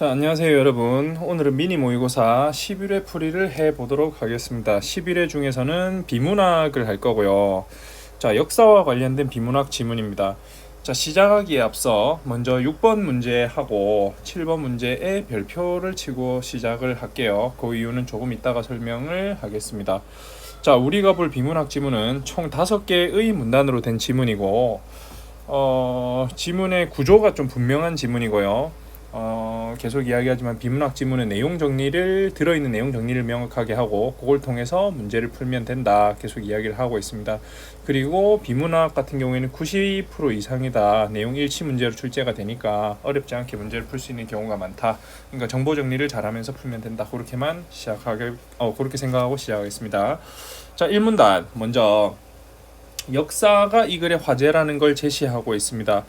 자, 안녕하세요 여러분. 오늘은 미니 모의고사 11회 풀이를 해보도록 하겠습니다. 11회 중에서는 비문학을 할 거고요. 자, 역사와 관련된 비문학 지문입니다. 자, 시작하기에 앞서 먼저 6번 문제 하고 7번 문제에 별표를 치고 시작을 할게요. 그 이유는 조금 이따가 설명을 하겠습니다. 자, 우리가 볼 비문학 지문은 총 5개의 문단으로 된 지문이고 지문의 구조가 좀 분명한 지문이고요. 계속 이야기하지만 비문학 지문은 들어있는 내용 정리를 명확하게 하고 그걸 통해서 문제를 풀면 된다 계속 이야기를 하고 있습니다. 그리고 비문학 같은 경우에는 90% 이상이다 내용 일치 문제로 출제가 되니까 어렵지 않게 문제를 풀 수 있는 경우가 많다. 그러니까 정보 정리를 잘하면서 풀면 된다. 그렇게 생각하고 시작하겠습니다. 자, 1문단 먼저 역사가 이 글의 화제라는 걸 제시하고 있습니다.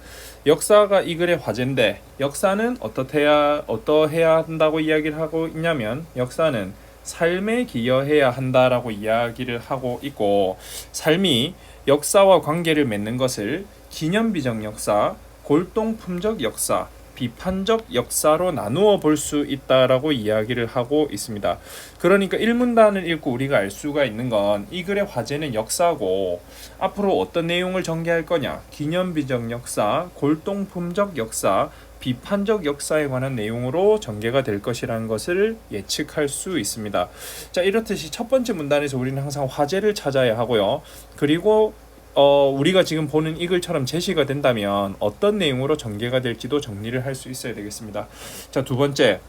역사가 이 글의 화제인데 역사는 어떠해야 한다고 이야기를 하고 있냐면 역사는 삶에 기여해야 한다라고 이야기를 하고 있고 삶이 역사와 관계를 맺는 것을 기념비적 역사, 골동품적 역사, 비판적 역사로 나누어 볼 수 있다라고 이야기를 하고 있습니다. 그러니까 1문단을 읽고 우리가 알 수가 있는 건 이 글의 화제는 역사고 앞으로 어떤 내용을 전개할 거냐, 기념비적 역사, 골동품적 역사, 비판적 역사에 관한 내용으로 전개가 될 것이라는 것을 예측할 수 있습니다. 자, 이렇듯이 첫 번째 문단에서 우리는 항상 화제를 찾아야 하고요. 그리고 우리가 지금 보는 이 글처럼 제시가 된다면 어떤 내용으로 전개가 될지도 정리를 할 수 있어야 되겠습니다. 자, 두 번째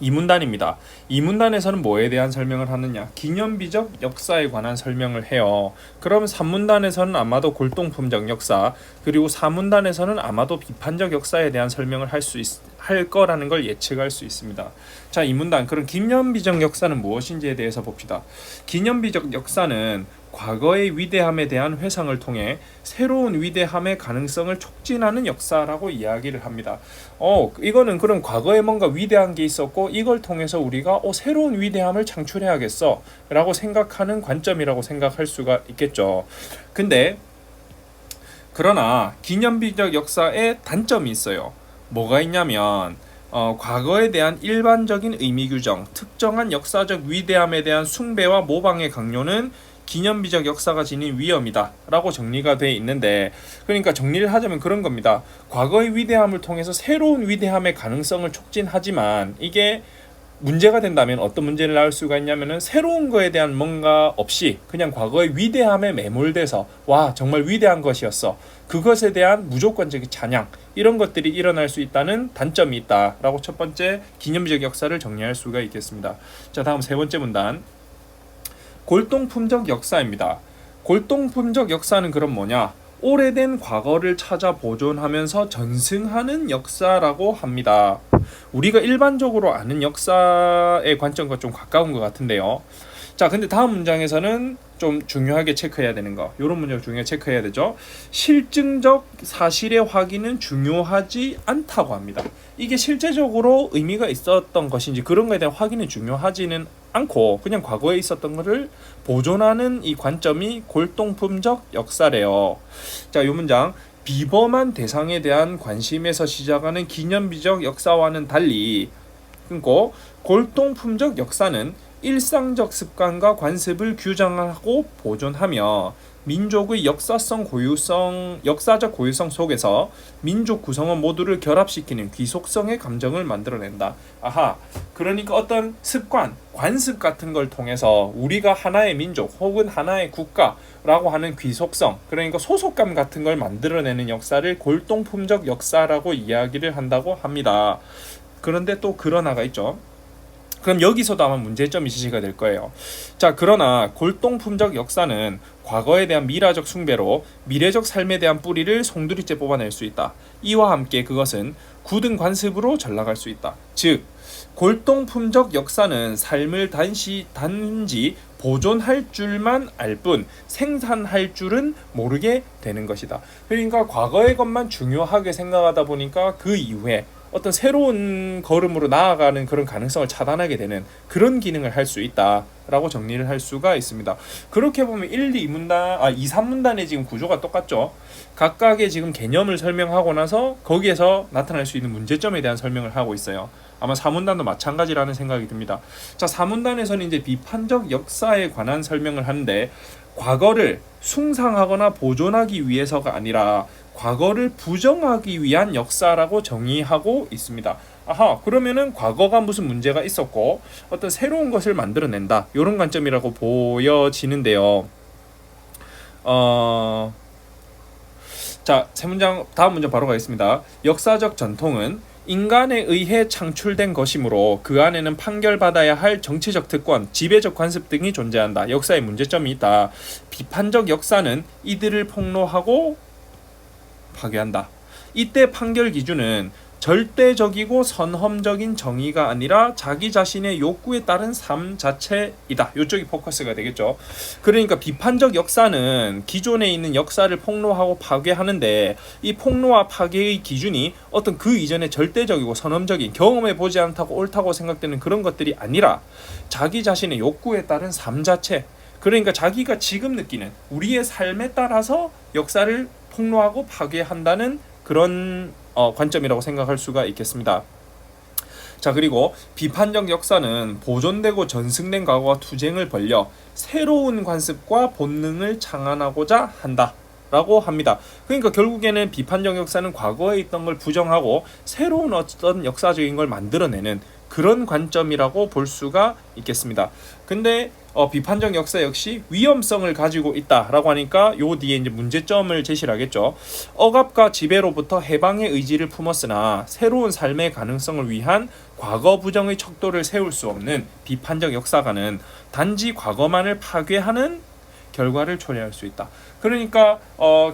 2문단입니다. 2문단에서는 뭐에 대한 설명을 하느냐? 기념비적 역사에 관한 설명을 해요. 그럼 3문단에서는 아마도 골동품적 역사, 그리고 4문단에서는 아마도 비판적 역사에 대한 설명을 할 거라는 걸 예측할 수 있습니다. 자, 2문단 그럼 기념비적 역사는 무엇인지에 대해서 봅시다. 기념비적 역사는 과거의 위대함에 대한 회상을 통해 새로운 위대함의 가능성을 촉진하는 역사라고 이야기를 합니다. 이거는 그럼 과거에 뭔가 위대한 게 있었고 이걸 통해서 우리가 새로운 위대함을 창출해야겠어 라고 생각하는 관점이라고 생각할 수가 있겠죠. 그러나 기념비적 역사에 단점이 있어요. 뭐가 있냐면 과거에 대한 일반적인 의미 규정, 특정한 역사적 위대함에 대한 숭배와 모방의 강요는 기념비적 역사가 지닌 위험이다 라고 정리가 되어 있는데, 그러니까 정리를 하자면 그런 겁니다. 과거의 위대함을 통해서 새로운 위대함의 가능성을 촉진하지만 이게 문제가 된다면 어떤 문제를 낳을 수가 있냐면은 새로운 거에 대한 뭔가 없이 그냥 과거의 위대함에 매몰돼서 와 정말 위대한 것이었어, 그것에 대한 무조건적인 찬양, 이런 것들이 일어날 수 있다는 단점이 있다라고 첫 번째 기념비적 역사를 정리할 수가 있겠습니다. 자, 다음 세 번째 문단 골동품적 역사입니다. 골동품적 역사는 그럼 뭐냐? 오래된 과거를 찾아 보존하면서 전승하는 역사라고 합니다. 우리가 일반적으로 아는 역사의 관점과 좀 가까운 것 같은데요. 자, 근데 다음 문장에서는 좀 중요하게 체크해야 되는 거, 이런 문장 중요하게 체크해야 되죠. 실증적 사실의 확인은 중요하지 않다고 합니다. 이게 실제적으로 의미가 있었던 것인지 그런 거에 대한 확인이 중요하지는 않고 그냥 과거에 있었던 것을 보존하는 이 관점이 골동품적 역사래요. 자, 이 문장 비범한 대상에 대한 관심에서 시작하는 기념비적 역사와는 달리, 그리고 골동품적 역사는 일상적 습관과 관습을 규정하고 보존하며 민족의 역사적 고유성 속에서 민족 구성원 모두를 결합시키는 귀속성의 감정을 만들어낸다. 그러니까 어떤 습관, 관습 같은 걸 통해서 우리가 하나의 민족 혹은 하나의 국가라고 하는 귀속성, 그러니까 소속감 같은 걸 만들어내는 역사를 골동품적 역사라고 이야기를 한다고 합니다. 그런데 또 그러나가 있죠. 그럼 여기서도 아마 문제점이 제시가 될 거예요. 자, 그러나 골동품적 역사는 과거에 대한 미라적 숭배로 미래적 삶에 대한 뿌리를 송두리째 뽑아낼 수 있다. 이와 함께 그것은 굳은 관습으로 전락할 수 있다. 즉, 골동품적 역사는 삶을 단지 보존할 줄만 알 뿐 생산할 줄은 모르게 되는 것이다. 그러니까 과거의 것만 중요하게 생각하다 보니까 그 이후에 어떤 새로운 걸음으로 나아가는 그런 가능성을 차단하게 되는 그런 기능을 할 수 있다라고 정리를 할 수가 있습니다. 그렇게 보면 1, 2문단, 2, 3문단의 지금 구조가 똑같죠. 각각의 지금 개념을 설명하고 나서 거기에서 나타날 수 있는 문제점에 대한 설명을 하고 있어요. 아마 4문단도 마찬가지라는 생각이 듭니다. 자, 4문단에서는 이제 비판적 역사에 관한 설명을 하는데, 과거를 숭상하거나 보존하기 위해서가 아니라 과거를 부정하기 위한 역사라고 정의하고 있습니다. 아하, 그러면은 과거가 무슨 문제가 있었고 어떤 새로운 것을 만들어낸다, 이런 관점이라고 보여지는데요. 자, 세 문장, 다음 문장 바로 가겠습니다. 역사적 전통은 인간에 의해 창출된 것이므로 그 안에는 판결받아야 할 정치적 특권, 지배적 관습 등이 존재한다. 역사에 문제점이 있다. 비판적 역사는 이들을 폭로하고 파괴한다. 이때 판결 기준은 절대적이고 선험적인 정의가 아니라 자기 자신의 욕구에 따른 삶 자체이다. 이쪽이 포커스가 되겠죠. 그러니까 비판적 역사는 기존에 있는 역사를 폭로하고 파괴하는데, 이 폭로와 파괴의 기준이 어떤 그 이전에 절대적이고 선험적인, 경험해 보지 않다고 옳다고 생각되는 그런 것들이 아니라 자기 자신의 욕구에 따른 삶 자체, 그러니까 자기가 지금 느끼는 우리의 삶에 따라서 역사를 폭로하고 파괴한다는 그런 관점이라고 생각할 수가 있겠습니다. 자, 그리고 비판적 역사는 보존되고 전승된 과거와 투쟁을 벌려 새로운 관습과 본능을 창안하고자 한다 라고 합니다. 그러니까 결국에는 비판적 역사는 과거에 있던 걸 부정하고 새로운 어떤 역사적인 걸 만들어내는 그런 관점이라고 볼 수가 있겠습니다. 근데 비판적 역사 역시 위험성을 가지고 있다라고 하니까 요 뒤에 이제 문제점을 제시를 하겠죠. 억압과 지배로부터 해방의 의지를 품었으나 새로운 삶의 가능성을 위한 과거 부정의 척도를 세울 수 없는 비판적 역사가는 단지 과거만을 파괴하는 결과를 초래할 수 있다. 그러니까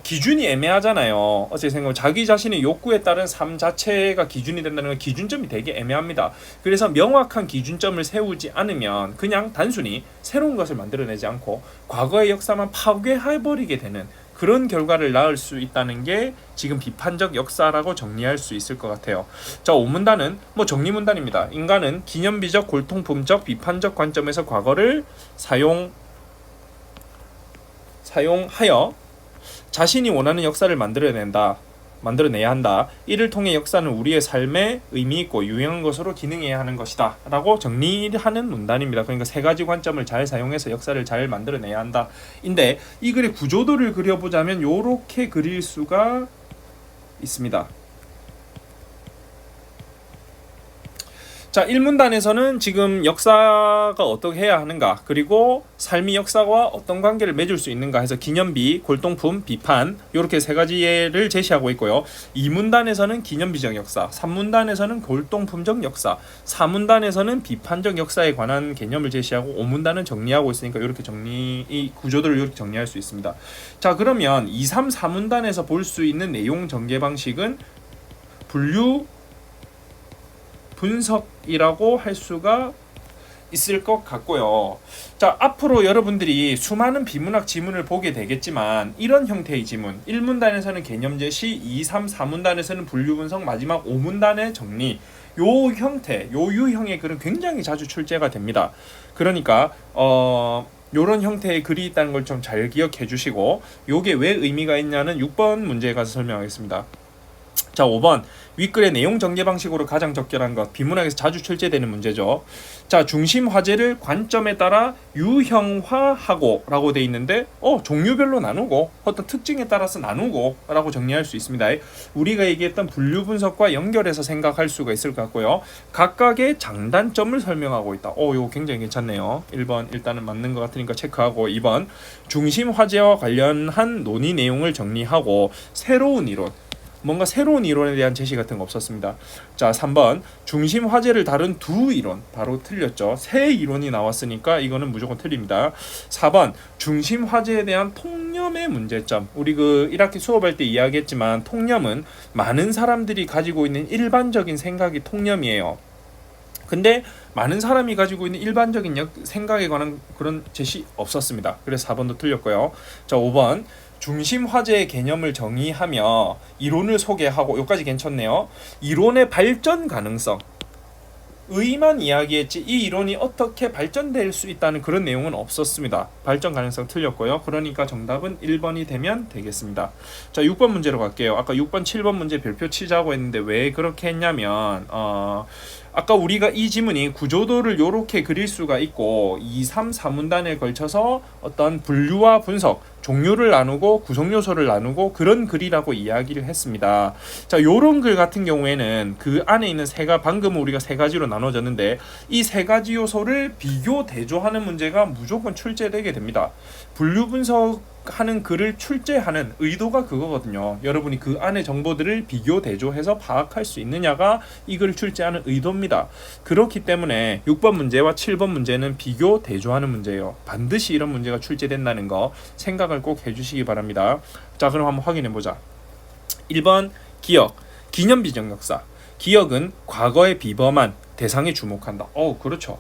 기준이 애매하잖아요. 어제 생각 자기 자신의 욕구에 따른 삶 자체가 기준이 된다는 건 기준점이 되게 애매합니다. 그래서 명확한 기준점을 세우지 않으면 그냥 단순히 새로운 것을 만들어내지 않고 과거의 역사만 파괴해버리게 되는 그런 결과를 낳을 수 있다는 게 지금 비판적 역사라고 정리할 수 있을 것 같아요. 자, 5문단은 정리문단입니다. 인간은 기념비적, 골통품적, 비판적 관점에서 과거를 사용하여 자신이 원하는 역사를 만들어내야 한다. 이를 통해 역사는 우리의 삶에 의미 있고 유용한 것으로 기능해야 하는 것이다 라고 정리하는 문단입니다. 그러니까 세 가지 관점을 잘 사용해서 역사를 잘 만들어내야 한다 인데, 이 글의 구조도를 그려보자면 요렇게 그릴 수가 있습니다. 자, 1문단에서는 지금 역사가 어떻게 해야 하는가, 그리고 삶이 역사와 어떤 관계를 맺을 수 있는가 해서 기념비, 골동품, 비판, 이렇게 세 가지를 제시하고 있고요. 2문단에서는 기념비적 역사, 3문단에서는 골동품적 역사, 4문단에서는 비판적 역사에 관한 개념을 제시하고 5문단은 정리하고 있으니까 이렇게 이 구조들을 이렇게 정리할 수 있습니다. 자, 그러면 2, 3, 4문단에서 볼 수 있는 내용 전개 방식은 분류 분석이라고 할 수가 있을 것 같고요. 자, 앞으로 여러분들이 수많은 비문학 지문을 보게 되겠지만 이런 형태의 지문, 1문단에서는 개념 제시, 2, 3, 4문단에서는 분류 분석, 마지막 5문단의 정리, 요 형태, 요 유형의 글은 굉장히 자주 출제가 됩니다. 그러니까 요런 형태의 글이 있다는 걸 좀 잘 기억해 주시고, 요게 왜 의미가 있냐는 6번 문제에 가서 설명하겠습니다. 자, 5번 윗글의 내용 전개 방식으로 가장 적절한 것, 비문학에서 자주 출제되는 문제죠. 자, 중심 화제를 관점에 따라 유형화하고 라고 돼 있는데 종류별로 나누고 어떤 특징에 따라서 나누고 라고 정리할 수 있습니다. 우리가 얘기했던 분류 분석과 연결해서 생각할 수가 있을 것 같고요. 각각의 장단점을 설명하고 있다. 이거 굉장히 괜찮네요. 1번 일단은 맞는 것 같으니까 체크하고, 2번 중심 화제와 관련한 논의 내용을 정리하고 새로운 이론, 뭔가 새로운 이론에 대한 제시 같은 거 없었습니다. 자, 3번 중심 화제를 다룬 두 이론, 바로 틀렸죠. 새 이론이 나왔으니까 이거는 무조건 틀립니다. 4번 중심 화제에 대한 통념의 문제점. 우리 1학기 수업할 때 이야기했지만 통념은 많은 사람들이 가지고 있는 일반적인 생각이 통념이에요. 근데 많은 사람이 가지고 있는 일반적인 생각에 관한 그런 제시 없었습니다. 그래서 4번도 틀렸고요. 자, 5번 중심 화제의 개념을 정의하며 이론을 소개하고 여기까지 괜찮네요. 이론의 발전 가능성 의만 이야기했지 이 이론이 어떻게 발전될 수 있다는 그런 내용은 없었습니다. 발전 가능성 틀렸고요. 그러니까 정답은 1번이 되면 되겠습니다. 자, 6번 문제로 갈게요. 아까 6번, 7번 문제 별표 치자고 했는데 왜 그렇게 했냐면 아까 우리가 이 지문이 구조도를 이렇게 그릴 수가 있고 2, 3, 4문단에 걸쳐서 어떤 분류와 분석, 종류를 나누고 구성 요소를 나누고 그런 글이라고 이야기를 했습니다. 자, 요런 글 같은 경우에는 그 안에 있는 방금 우리가 세 가지로 나눠졌는데 이 세 가지 요소를 비교 대조하는 문제가 무조건 출제되게 됩니다. 분류 분석하는 글을 출제하는 의도가 그거거든요. 여러분이 그 안에 정보들을 비교 대조해서 파악할 수 있느냐가 이 글을 출제하는 의도입니다. 그렇기 때문에 6번 문제와 7번 문제는 비교 대조하는 문제예요. 반드시 이런 문제가 출제된다는 거 생각을 꼭 해주시기 바랍니다. 자, 그럼 한번 확인해 보자. 1번 기억, 기념비적 역사. 기억은 과거의 비범한 대상에 주목한다. 그렇죠.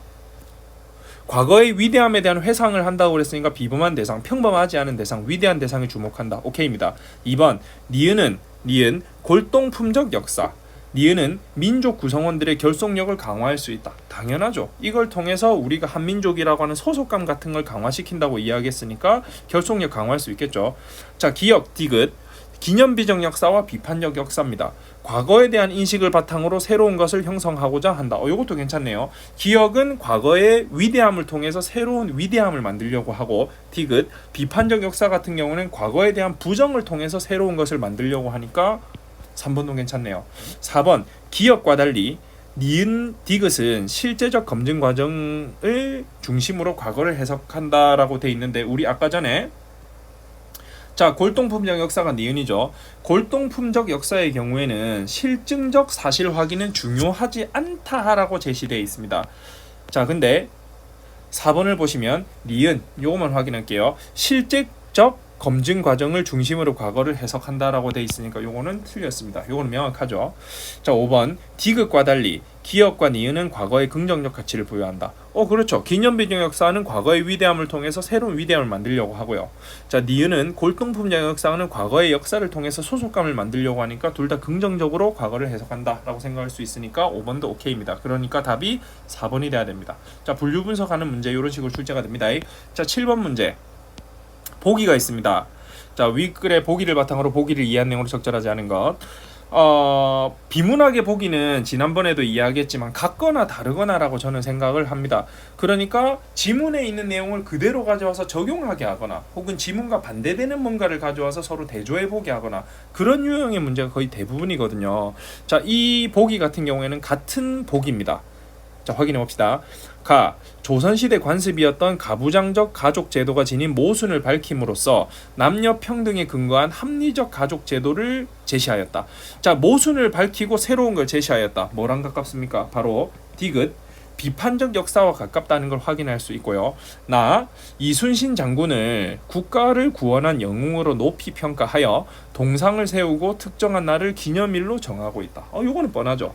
과거의 위대함에 대한 회상을 한다고 그랬으니까 비범한 대상, 평범하지 않은 대상, 위대한 대상에 주목한다. 오케이입니다. 2번 니은 골동품적 역사. 니은은 민족 구성원들의 결속력을 강화할 수 있다. 당연하죠. 이걸 통해서 우리가 한민족이라고 하는 소속감 같은 걸 강화시킨다고 이야기했으니까 결속력 강화할 수 있겠죠. 자, 기억 디귿 기념비적 역사와 비판적 역사입니다. 과거에 대한 인식을 바탕으로 새로운 것을 형성하고자 한다. 이것도 괜찮네요. 기억은 과거의 위대함을 통해서 새로운 위대함을 만들려고 하고 디귿 비판적 역사 같은 경우는 과거에 대한 부정을 통해서 새로운 것을 만들려고 하니까 3번도 괜찮네요. 4번 기억과 달리 니은 디귿은 실제적 검증 과정을 중심으로 과거를 해석한다라고 돼 있는데 우리 아까 전에 자, 골동품적 역사가 니은이죠. 골동품적 역사의 경우에는 실증적 사실 확인은 중요하지 않다라고 제시되어 있습니다. 자, 근데 4번을 보시면 니은 요거만 확인할게요. 실제적 검증 과정을 중심으로 과거를 해석한다라고 돼 있으니까 요거는 틀렸습니다. 요거는 명확하죠. 자, 5번 디귿과 달리 기억과 니은은 과거의 긍정적 가치를 부여한다. 그렇죠. 기념비적 역사는 과거의 위대함을 통해서 새로운 위대함을 만들려고 하고요. 자, 니은은 골동품적 역사는 과거의 역사를 통해서 소속감을 만들려고 하니까 둘 다 긍정적으로 과거를 해석한다라고 생각할 수 있으니까 5번도 오케이입니다. 그러니까 답이 4번이 돼야 됩니다. 자, 분류 분석하는 문제 이런 식으로 출제가 됩니다. 자, 7번 문제. 보기가 있습니다. 자, 윗글의 보기를 바탕으로 보기를 이해한 내용으로 적절하지 않은 것. 비문학의 보기는 지난번에도 이야기했지만 같거나 다르거나라고 저는 생각을 합니다. 그러니까 지문에 있는 내용을 그대로 가져와서 적용하게 하거나 혹은 지문과 반대되는 뭔가를 가져와서 서로 대조해보게 하거나 그런 유형의 문제가 거의 대부분이거든요. 자, 이 보기 같은 경우에는 같은 보기입니다. 자, 확인해 봅시다. 조선시대 관습이었던 가부장적 가족 제도가 지닌 모순을 밝힘으로써 남녀 평등에 근거한 합리적 가족 제도를 제시하였다. 자, 모순을 밝히고 새로운 걸 제시하였다. 뭐랑 가깝습니까? 바로 디귿 비판적 역사와 가깝다는 걸 확인할 수 있고요. 이순신 장군을 국가를 구원한 영웅으로 높이 평가하여 동상을 세우고 특정한 날을 기념일로 정하고 있다. 요거는 뻔하죠.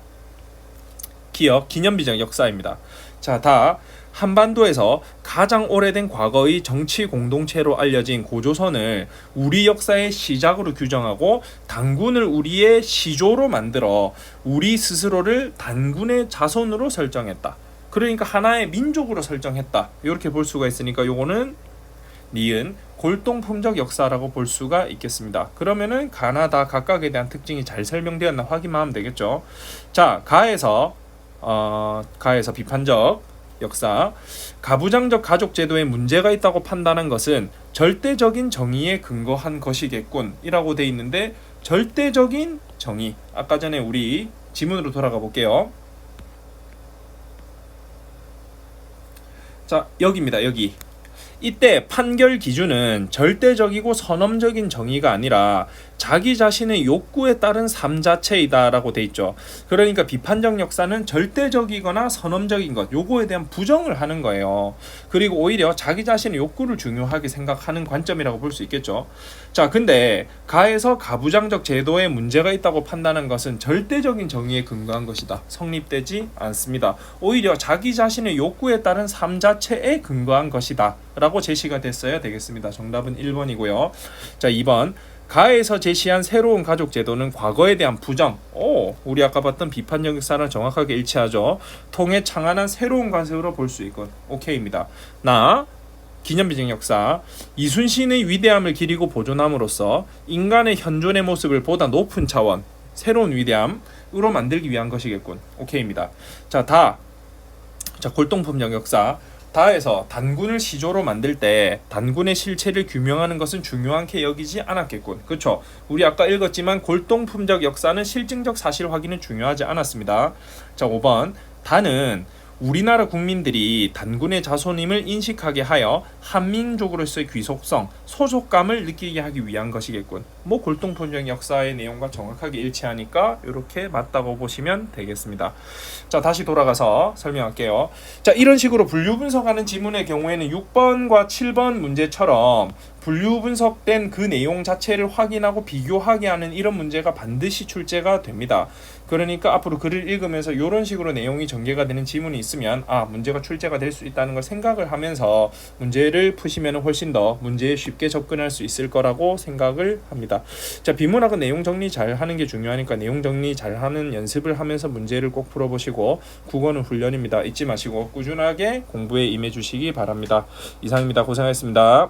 기억, 기념비적 역사입니다. 자, 한반도에서 가장 오래된 과거의 정치 공동체로 알려진 고조선을 우리 역사의 시작으로 규정하고 단군을 우리의 시조로 만들어 우리 스스로를 단군의 자손으로 설정했다. 그러니까 하나의 민족으로 설정했다. 이렇게 볼 수가 있으니까 요거는 니은 골동품적 역사라고 볼 수가 있겠습니다. 그러면은 가나다 각각에 대한 특징이 잘 설명되었나 확인만 하면 되겠죠. 자, 가에서 비판적 역사. 가부장적 가족 제도에 문제가 있다고 판단한 것은 절대적인 정의에 근거한 것이겠군 이라고 돼 있는데 절대적인 정의, 아까 전에 우리 지문으로 돌아가 볼게요. 자, 여기입니다. 여기. 이때 판결 기준은 절대적이고 선엄적인 정의가 아니라 자기 자신의 욕구에 따른 삶 자체이다 라고 돼 있죠. 그러니까 비판적 역사는 절대적이거나 선엄적인 것, 요거에 대한 부정을 하는 거예요. 그리고 오히려 자기 자신의 욕구를 중요하게 생각하는 관점이라고 볼 수 있겠죠. 자, 근데 가에서 가부장적 제도에 문제가 있다고 판단한 것은 절대적인 정의에 근거한 것이다. 성립되지 않습니다. 오히려 자기 자신의 욕구에 따른 삶 자체에 근거한 것이다 라고 제시가 됐어야 되겠습니다. 정답은 1번이고요. 자, 2번. 가에서 제시한 새로운 가족 제도는 과거에 대한 부정. 우리 아까 봤던 비판적 역사랑 정확하게 일치하죠. 통해 창안한 새로운 가설로 볼 수 있군. 오케이입니다. 나 기념비적 역사. 이순신의 위대함을 기리고 보존함으로써 인간의 현존의 모습을 보다 높은 차원, 새로운 위대함으로 만들기 위한 것이겠군. 오케이입니다. 자, 골동품적 역사. 다에서 단군을 시조로 만들 때 단군의 실체를 규명하는 것은 중요하게 여기지 않았겠군. 그렇죠? 우리 아까 읽었지만 골동품적 역사는 실증적 사실 확인은 중요하지 않았습니다. 자, 5번. 다는 우리나라 국민들이 단군의 자손임을 인식하게 하여 한민족으로서의 귀속성, 소속감을 느끼게 하기 위한 것이겠군. 뭐 골동품적 역사의 내용과 정확하게 일치하니까 이렇게 맞다고 보시면 되겠습니다. 자, 다시 돌아가서 설명할게요. 자, 이런 식으로 분류 분석하는 지문의 경우에는 6번과 7번 문제처럼 분류 분석된 그 내용 자체를 확인하고 비교하게 하는 이런 문제가 반드시 출제가 됩니다. 그러니까 앞으로 글을 읽으면서 이런 식으로 내용이 전개가 되는 지문이 있으면 문제가 출제가 될 수 있다는 걸 생각을 하면서 문제를 푸시면 훨씬 더 문제에 쉽게 접근할 수 있을 거라고 생각을 합니다. 자, 비문학은 내용 정리 잘 하는 게 중요하니까 내용 정리 잘 하는 연습을 하면서 문제를 꼭 풀어보시고, 국어는 훈련입니다. 잊지 마시고 꾸준하게 공부에 임해 주시기 바랍니다. 이상입니다. 고생하셨습니다.